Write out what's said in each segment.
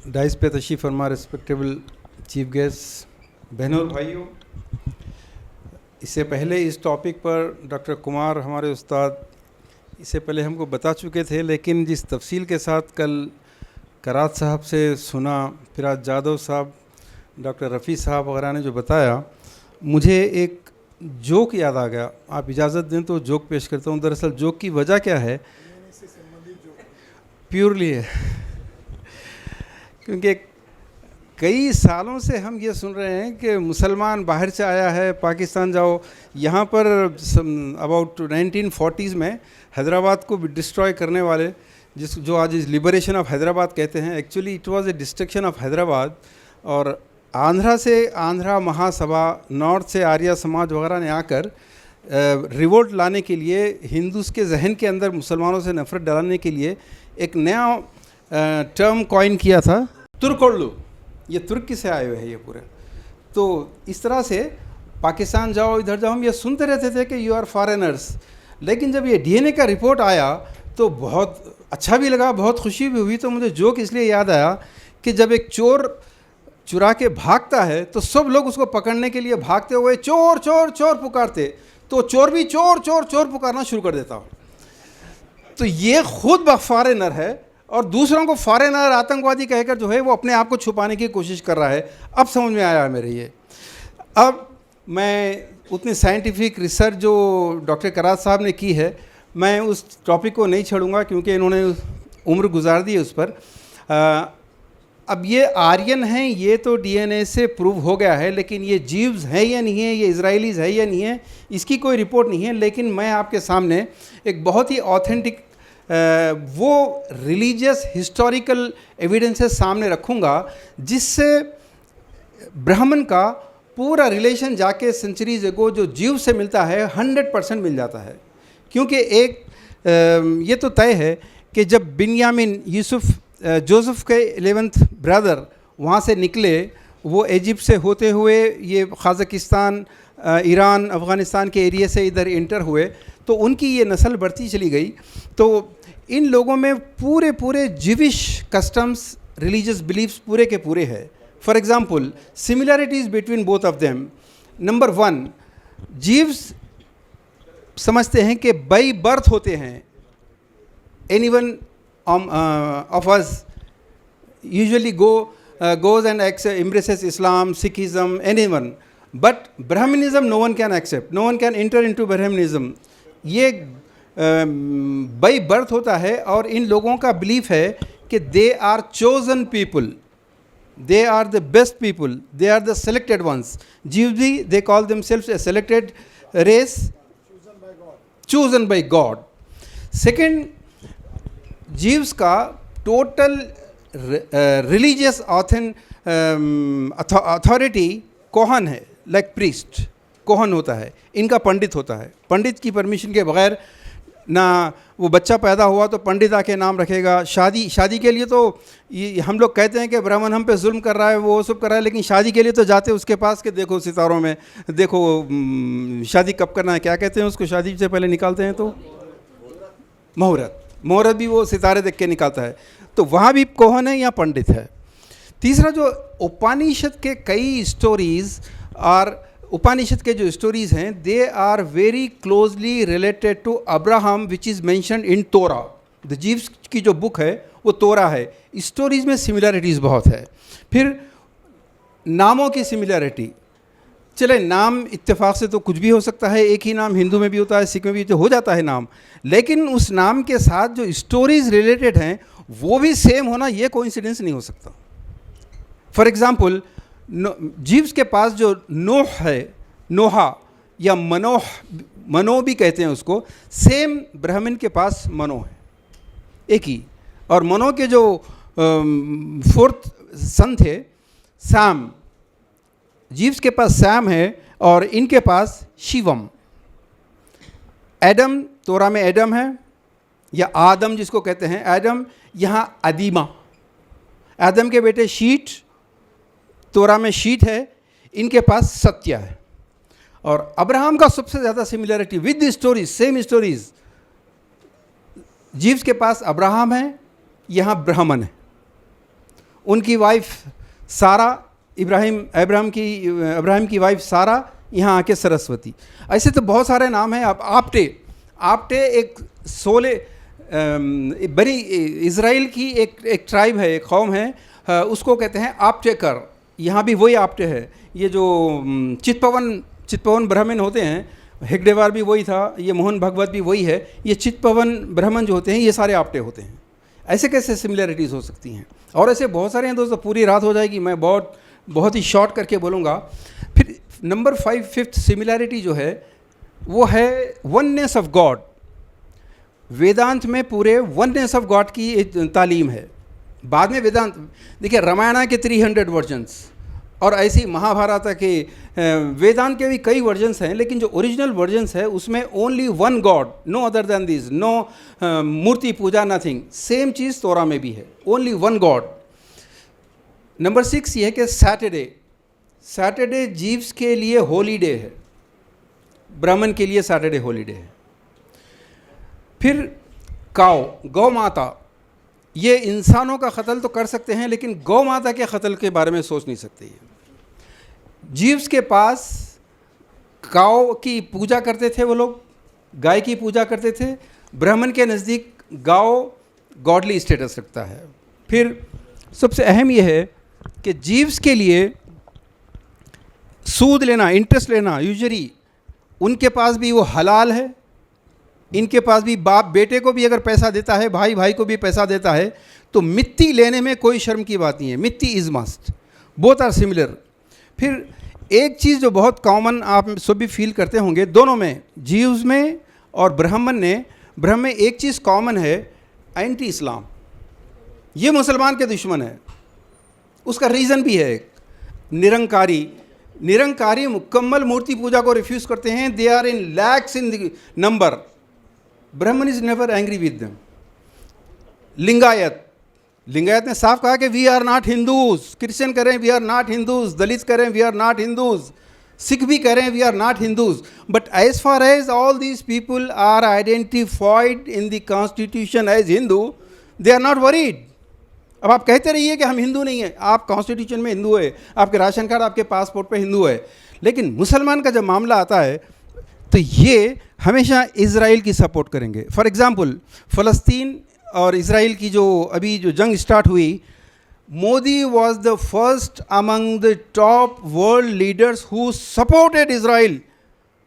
Dice पे तशरीफ़ फरमा रिस्पेक्टेबल चीफ गेस्ट, बहनों और भाइयों। इससे पहले इस टॉपिक पर डॉक्टर कुमार हमारे उस्ताद इससे पहले हमको बता चुके थे, लेकिन जिस तफसील के साथ कल करात साहब से सुना, फिर आज जादव साहब, डॉक्टर रफ़ी साहब वगैरह ने जो बताया, मुझे एक जोक याद आ गया। आप इजाज़त दें तो जोक पेश करता हूँ। दरअसल जोक की वजह क्या है, प्योरली है क्योंकि कई सालों से हम ये सुन रहे हैं कि मुसलमान बाहर से आया है, पाकिस्तान जाओ। यहाँ पर अबाउट 1940s में हैदराबाद को डिस्ट्रॉय करने वाले जो आज इस लिबरेशन ऑफ हैदराबाद कहते हैं, actually it was a destruction of Hyderabad. और आंध्रा से आंध्रा महासभा, नॉर्थ से आर्य समाज वगैरह ने आकर रिवोल्ट लाने के लिए, हिंदूस के जहन के अंदर मुसलमानों से नफ़रत डालने के लिए एक नया टर्म कॉइन किया था, तुर्कोल्लू। ये तुर्की से आए हुए हैं ये पूरे। तो इस तरह से पाकिस्तान जाओ, इधर जाओ, हम ये सुनते रहते थे कि यू आर फॉरेनर्स। लेकिन जब ये डीएनए का रिपोर्ट आया तो बहुत अच्छा भी लगा, बहुत खुशी भी हुई। तो मुझे जोक इसलिए याद आया कि जब एक चोर चुरा के भागता है तो सब लोग उसको पकड़ने के लिए भागते हुए चोर चोर चोर पुकारते, तो चोर भी चोर चोर चोर पुकारना शुरू कर देता हो। तो ये खुद फॉरेनर है और दूसरों को फॉरेनर, आतंकवादी कहकर जो है वो अपने आप को छुपाने की कोशिश कर रहा है। अब समझ में आया है मेरे ये। अब मैं उतनी साइंटिफिक रिसर्च जो डॉक्टर करात साहब ने की है, मैं उस टॉपिक को नहीं छोड़ूंगा क्योंकि इन्होंने उम्र गुजार दी है उस पर। अब ये आर्यन हैं, ये तो डीएनए से प्रूव हो गया है, लेकिन ये जीव्स हैं या नहीं है, ये इजराइलीज़ है या नहीं है, इसकी कोई रिपोर्ट नहीं है। लेकिन मैं आपके सामने एक बहुत ही ऑथेंटिक वो रिलीजियस हिस्टोरिकल एविडेंसेस सामने रखूँगा, जिससे ब्राह्मण का पूरा रिलेशन जाके सेंचुरीज एगो जो जीव से मिलता है 100% मिल जाता है। क्योंकि एक ये तो तय है कि जब बिन्यामिन यूसुफ जोसेफ के 11th ब्रदर वहाँ से निकले, वो इजिप्ट से होते हुए ये ख़ाज़किस्तान, ईरान, अफ़गानिस्तान के एरिया से इधर इंटर हुए, तो उनकी ये नस्ल बढ़ती चली गई। तो इन लोगों में पूरे जिविश कस्टम्स, रिलीजियस बिलीफ्स पूरे के पूरे है। For example, similarities between both of them. Number 1, जीव्स समझते हैं कि बाई बर्थ होते हैं। Anyone of us usually goes and embraces Islam, Sikhism, anyone, but Brahmanism no one can accept, no one can enter into Brahmanism. ये by birth होता है और इन लोगों का बिलीफ है कि they are chosen people, they are the best people, they are the selected ones. Jews भी they call themselves a selected race, chosen by God. Second, जीव्स का टोटल रिलीजियस अथॉरिटी कोहन है, लाइक प्रीस्ट कोहन होता है, इनका पंडित होता है। पंडित की permission के बगैर ना वो बच्चा पैदा हुआ तो पंडित आके नाम रखेगा। शादी के लिए तो ये हम लोग कहते हैं कि ब्राह्मण हम पे जुल्म कर रहा है, वो सब कर रहा है, लेकिन शादी के लिए तो जाते उसके पास कि देखो सितारों में, देखो शादी कब करना है, क्या कहते हैं उसको, शादी से पहले निकालते हैं तो मुहूर्त भी वो सितारे देख के निकालता है। तो वहाँ भी कोहन है या पंडित है। तीसरा, जो उपनिषद के कई स्टोरीज़ और उपनिषद के जो स्टोरीज़ हैं, they are very closely related to Abraham which is mentioned in Torah. The जीव्स की जो बुक है वो तोरा है। स्टोरीज़ में सिमिलरिटीज़ बहुत है। फिर नामों की सिमिलरिटी, चले नाम इत्तेफाक से तो कुछ भी हो सकता है, एक ही नाम हिंदू में भी होता है, सिख में भी तो हो जाता है नाम, लेकिन उस नाम के साथ जो स्टोरीज रिलेटेड हैं वो भी सेम होना, ये कोइंसिडेंस नहीं हो सकता। फॉर एग्जांपल, जीव्स के पास जो नोह है, नोहा या मनो भी कहते हैं उसको, सेम ब्राह्मण के पास मनो है, एक ही। और मनो के जो 4th सन थे सैम, जीव्स के पास सैम है और इनके पास शिवम। एडम, तोरा में एडम है या आदम जिसको कहते हैं, एडम, यहाँ अदीमा। आदम के बेटे शीट, तोरा में शीट है, इनके पास सत्य है। और अब्राहम का सबसे ज़्यादा similarity with the stories, same stories. Jews के पास अब्राहम है, यहाँ ब्राह्मण है। उनकी वाइफ सारा, अब्राहम की वाइफ सारा, यहाँ आके सरस्वती। ऐसे तो बहुत सारे नाम हैं। अब आपटे एक बड़ी इज़राइल की एक ट्राइब है, एक कौम है, उसको कहते हैं आपटेकर। यहाँ भी वही आपटे है। ये जो चित्पवन ब्राह्मण होते हैं, हेगडेवार भी वही था, ये मोहन भागवत भी वही है, ये चित्पवन ब्राह्मण जो होते हैं ये सारे आपटे होते हैं। ऐसे कैसे सिमिलरिटीज़ हो सकती हैं? और ऐसे बहुत सारे हैं दोस्तों, पूरी रात हो जाएगी, मैं बहुत ही शॉर्ट करके बोलूँगा। फिर नंबर 5 सिमिलैरिटी जो है वो है वननेस ऑफ गॉड। वेदांत में पूरे वननेस ऑफ गॉड की तालीम है। बाद में वेदांत, देखिए रामायण के 300 वर्जन्स और ऐसी महाभारत के वेदांत के भी कई वर्जन्स हैं, लेकिन जो ओरिजिनल वर्जन्स है उसमें only one god, no other than this, no मूर्ति पूजा, नथिंग। सेम चीज़ तोरा में भी है, ओनली वन गॉड। नंबर 6 ये है कि सैटरडे जीव्स के लिए होली डे है, ब्राह्मण के लिए सैटरडे हॉलीडे है। फिर गौ माता, ये इंसानों का कत्ल तो कर सकते हैं लेकिन गौ माता के कत्ल के बारे में सोच नहीं सकते। जीव्स के पास काऊ की पूजा करते थे वो लोग, गाय की पूजा करते थे। ब्राह्मण के नज़दीक गाय गॉडली स्टेटस रखता है। फिर सबसे अहम यह है कि जीव्स के लिए सूद लेना, इंटरेस्ट लेना, यूजरी उनके पास भी वो हलाल है। इनके पास भी बाप बेटे को भी अगर पैसा देता है, भाई भाई को भी पैसा देता है, तो मिट्टी लेने में कोई शर्म की बात नहीं है। मिट्टी is must, both are similar. फिर एक चीज़ जो बहुत कॉमन आप सब भी फील करते होंगे दोनों में, जीव्स में और ब्राह्मण में एक चीज़ कॉमन है, एंटी इस्लाम। ये मुसलमान के दुश्मन है। उसका रीज़न भी है, निरंकारी मुकम्मल मूर्ति पूजा को रिफ्यूज़ करते हैं। They are in lakhs in the number. Brahmin is never angry with them. Lingayat ने साफ कहा कि we are not Hindus. Christian कह रहे हैं we are not Hindus, Dalit कह रहे हैं we are not Hindus, Sikh भी कह रहे हैं we are not Hindus. But as far as all these people are identified in the constitution as Hindu, they are not worried. अब आप कहते रहिए कि हम हिंदू नहीं हैं, आप कॉन्स्टिट्यूशन में हिंदू है, आपके राशन कार्ड, आपके पासपोर्ट पे हिंदू है, लेकिन मुसलमान का जब मामला आता है तो ये हमेशा इज़राइल की सपोर्ट करेंगे। फॉर एग्ज़ाम्पल फ़लस्तीन और इज़राइल की जो अभी जो जंग स्टार्ट हुई, Modi was the first among the top world leaders who supported Israel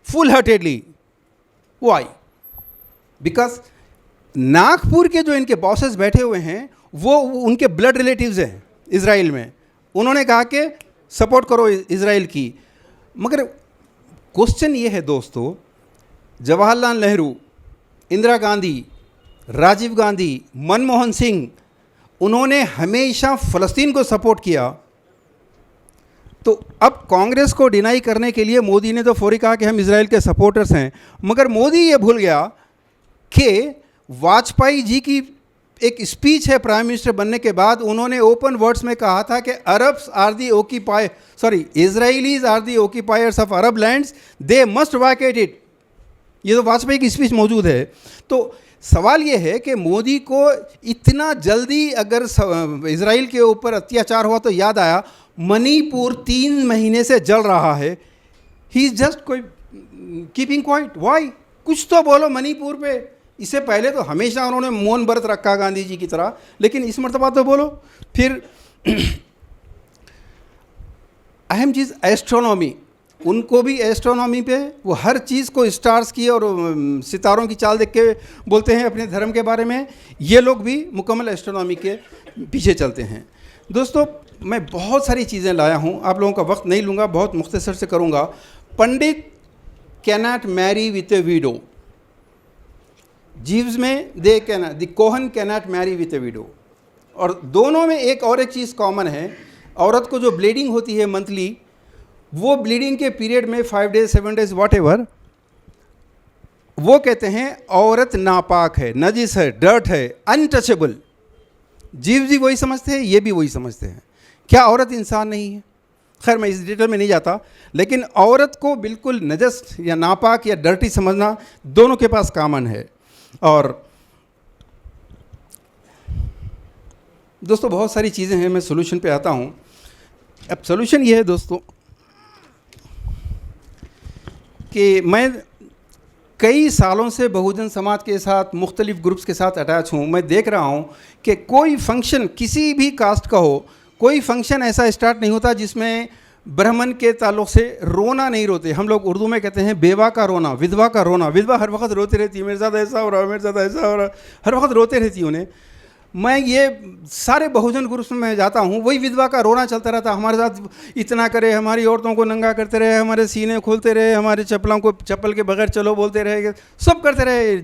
full heartedly. Why? Because Nagpur के जो इनके बॉसेस बैठे हुए हैं वो उनके ब्लड रिलेटिव्स हैं इज़राइल में। उन्होंने कहा कि सपोर्ट करो इज़राइल की। मगर क्वेश्चन ये है दोस्तों, जवाहरलाल नेहरू, इंदिरा गांधी, राजीव गांधी, मनमोहन सिंह, उन्होंने हमेशा फ़लस्तीन को सपोर्ट किया। तो अब कांग्रेस को डिनाई करने के लिए मोदी ने तो फौरी कहा कि हम इज़राइल के सपोर्टर्स हैं। मगर मोदी ये भूल गया कि वाजपेयी जी की एक स्पीच है प्राइम मिनिस्टर बनने के बाद, उन्होंने ओपन वर्ड्स में कहा था कि Arabs are the Israelis are the occupiers of Arab lands, they must vacate it. ये तो वाजपेयी की स्पीच मौजूद है। तो सवाल ये है कि मोदी को इतना जल्दी अगर इजराइल के ऊपर अत्याचार हुआ तो याद आया मणिपुर 3 महीने से जल रहा है। ही इज़ जस्ट कोई कीपिंग क्वाइट। वाई? कुछ तो बोलो मणिपुर पे। इससे पहले तो हमेशा उन्होंने मौन व्रत रखा गांधी जी की तरह, लेकिन इस मरतबा तो बोलो। फिर अहम चीज़ एस्ट्रोनॉमी, उनको भी एस्ट्रोनॉमी पे वो हर चीज़ को स्टार्स की और सितारों की चाल देख के बोलते हैं अपने धर्म के बारे में। ये लोग भी मुकम्मल एस्ट्रोनॉमी के पीछे चलते हैं। दोस्तों मैं बहुत सारी चीज़ें लाया हूँ, आप लोगों का वक्त नहीं लूँगा, बहुत मुख्तसर से करूँगा। Pandit cannot marry with a widow. Jews में the Kohen cannot marry with a widow. और दोनों में एक चीज़ कॉमन है, औरत को जो ब्लीडिंग होती है मंथली, वो ब्लीडिंग के पीरियड में 5 डेज 7 डेज वॉट एवर, वो कहते हैं औरत नापाक है, नजिस है, डर्ट है, अनटचेबल। जीव जी वही समझते हैं, ये भी वही समझते हैं। क्या औरत इंसान नहीं है? खैर मैं इस डिटेल में नहीं जाता, लेकिन औरत को बिल्कुल नजस या नापाक या डर्टी समझना दोनों के पास कॉमन है। और दोस्तों बहुत सारी चीज़ें हैं, मैं सोल्यूशन पे आता हूँ। अब सोल्यूशन ये है दोस्तों कि मैं कई सालों से बहुजन समाज के साथ, मुख्तलिफ ग्रुप्स के साथ अटैच हूँ। मैं देख रहा हूँ कि कोई फंक्शन किसी भी कास्ट का हो, कोई फंक्शन ऐसा स्टार्ट नहीं होता जिसमें ब्राह्मण के ताल्लुक से रोना नहीं रोते। हम लोग उर्दू में कहते हैं बेवा का रोना, विधवा का रोना। विधवा हर वक्त रोती रहती है, मेरे साथ ऐसा हो रहा है, मेरे साथ ऐसा हो रहा है, हर वक्त रोते रहती है उन्हें। मैं ये सारे बहुजन ग्रुप्स में मैं जाता हूँ, वही विधवा का रोना चलता रहता। हमारे साथ इतना करे, हमारी औरतों को नंगा करते रहे, हमारे सीने खोलते रहे, हमारे चप्पलों को चप्पल के बगैर चलो बोलते रहे, सब करते रहे।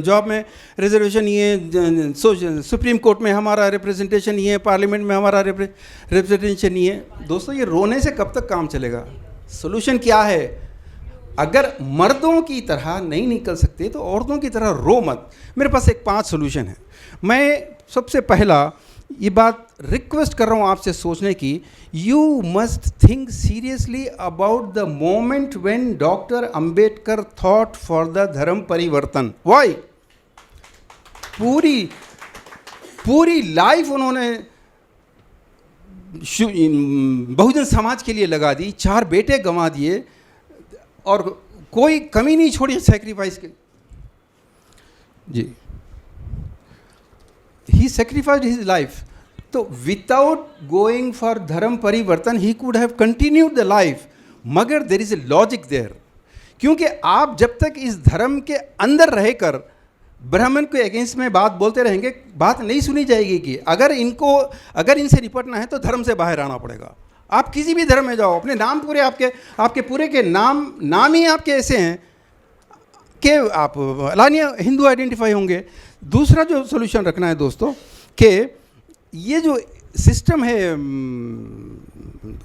जॉब में रिजर्वेशन ये है, सुप्रीम कोर्ट में हमारा रिप्रेजेंटेशन ये है, पार्लियामेंट में हमारा रिप्रेजेंटेशन ये है। दोस्तों ये रोने से कब तक काम चलेगा? सोल्यूशन क्या है? अगर मर्दों की तरह नहीं निकल सकते तो औरतों की तरह रो मत। मेरे पास एक 5 सोल्यूशन है। मैं सबसे पहला ये बात रिक्वेस्ट कर रहा हूँ आपसे सोचने की, you must think seriously about the moment when doctor Ambedkar thought for the धर्म परिवर्तन। वाई? पूरी लाइफ उन्होंने बहुजन समाज के लिए लगा दी, 4 बेटे गंवा दिए और कोई कमी नहीं छोड़ी सेक्रीफाइस के। जी, he sacrificed his life. तो without going for धर्म परिवर्तन he could have continued the life, मगर there is a logic there। क्योंकि आप जब तक इस धर्म के अंदर रहकर ब्राह्मण के अगेंस्ट में बात बोलते रहेंगे, बात नहीं सुनी जाएगी कि अगर इनसे निपटना है तो धर्म से बाहर आना पड़ेगा। आप किसी भी धर्म में जाओ, अपने नाम पूरे आपके पूरे के नाम ही आपके ऐसे हैं कि आप अलानिया हिंदू आइडेंटिफाई होंगे। दूसरा जो सोल्यूशन रखना है दोस्तों कि ये जो सिस्टम है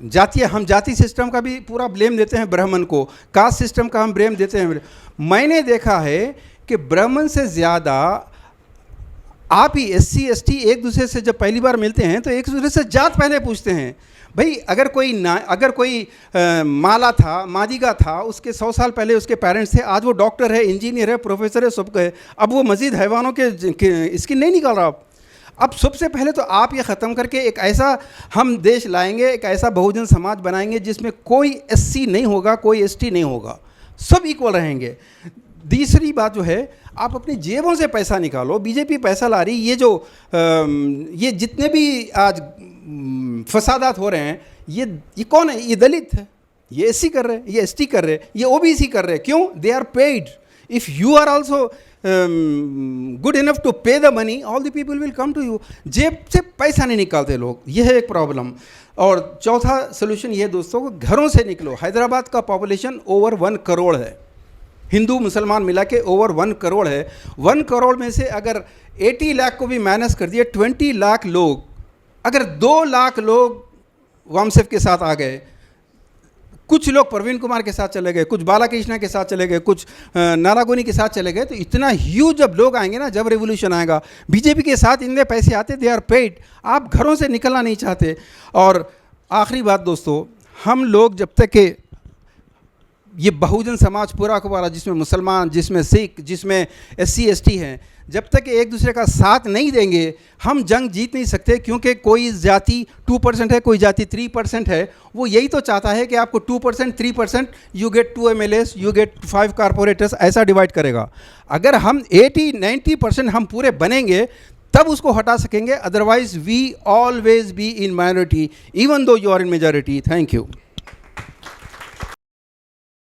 जातीय, हम जाति सिस्टम का भी पूरा ब्लेम देते हैं ब्राह्मण को, कास्ट सिस्टम का हम ब्लेम देते हैं। मैंने देखा है कि ब्राह्मण से ज़्यादा आप ही SC ST एक दूसरे से जब पहली बार मिलते हैं तो एक दूसरे से जात पहले पूछते हैं। भाई अगर कोई माला था, मादिगा था, उसके 100 साल पहले उसके पेरेंट्स थे, आज वो डॉक्टर है, इंजीनियर है, प्रोफेसर है, सब है, अब वो मज़ीद हैवानों के स्किन नहीं निकाल रहा। अब सबसे पहले तो आप ये ख़त्म करके एक ऐसा हम देश लाएंगे, एक ऐसा बहुजन समाज बनाएंगे जिसमें कोई SC नहीं होगा, कोई ST नहीं होगा, सब इक्वल रहेंगे। तीसरी बात जो है, आप अपनी जेबों से पैसा निकालो। बीजेपी पैसा ला रही, ये जितने भी आज फसादात हो रहे हैं, ये कौन है? ये दलित है, ये SC कर रहे हैं, ये ST कर रहे हैं, ये OBC कर रहे हैं। क्यों? They are paid. If you are also good enough to pay the money, all the people will come to you. जेब से पैसा नहीं निकालते लोग, यह है एक प्रॉब्लम। और चौथा सोल्यूशन ये है दोस्तों, घरों से निकलो। हैदराबाद का पॉपुलेशन ओवर 1 करोड़ है, हिंदू मुसलमान मिला के ओवर 1 करोड़ है। 1 करोड़ में से अगर 80 लाख को भी माइनस कर दिए, 20 लाख लोग, अगर 2 लाख लोग वामसेफ के साथ आ गए, कुछ लोग प्रवीण कुमार के साथ चले गए, कुछ बालाकृष्णा के साथ चले गए, कुछ नारागोनी के साथ चले गए, तो इतना ह्यूज जब लोग आएंगे ना, जब रेवोल्यूशन आएगा, बीजेपी के साथ इनमें पैसे आते, दे आर पेड। आप घरों से निकलना नहीं चाहते। और आखिरी बात दोस्तों, हम लोग जब तक के ये बहुजन समाज पूरा का पूरा, जिसमें मुसलमान, जिसमें सिख, जिसमें SC ST हैं, जब तक एक दूसरे का साथ नहीं देंगे हम जंग जीत नहीं सकते। क्योंकि कोई जाति 2% है, कोई जाति 3% है, वो यही तो चाहता है कि आपको 2%, 3%, you get 2 MLAs, you get 5 corporators, ऐसा डिवाइड करेगा। अगर हम 80-90% हम पूरे बनेंगे तब उसको हटा सकेंगे, otherwise we always be in minority even though you are in majority. Thank you.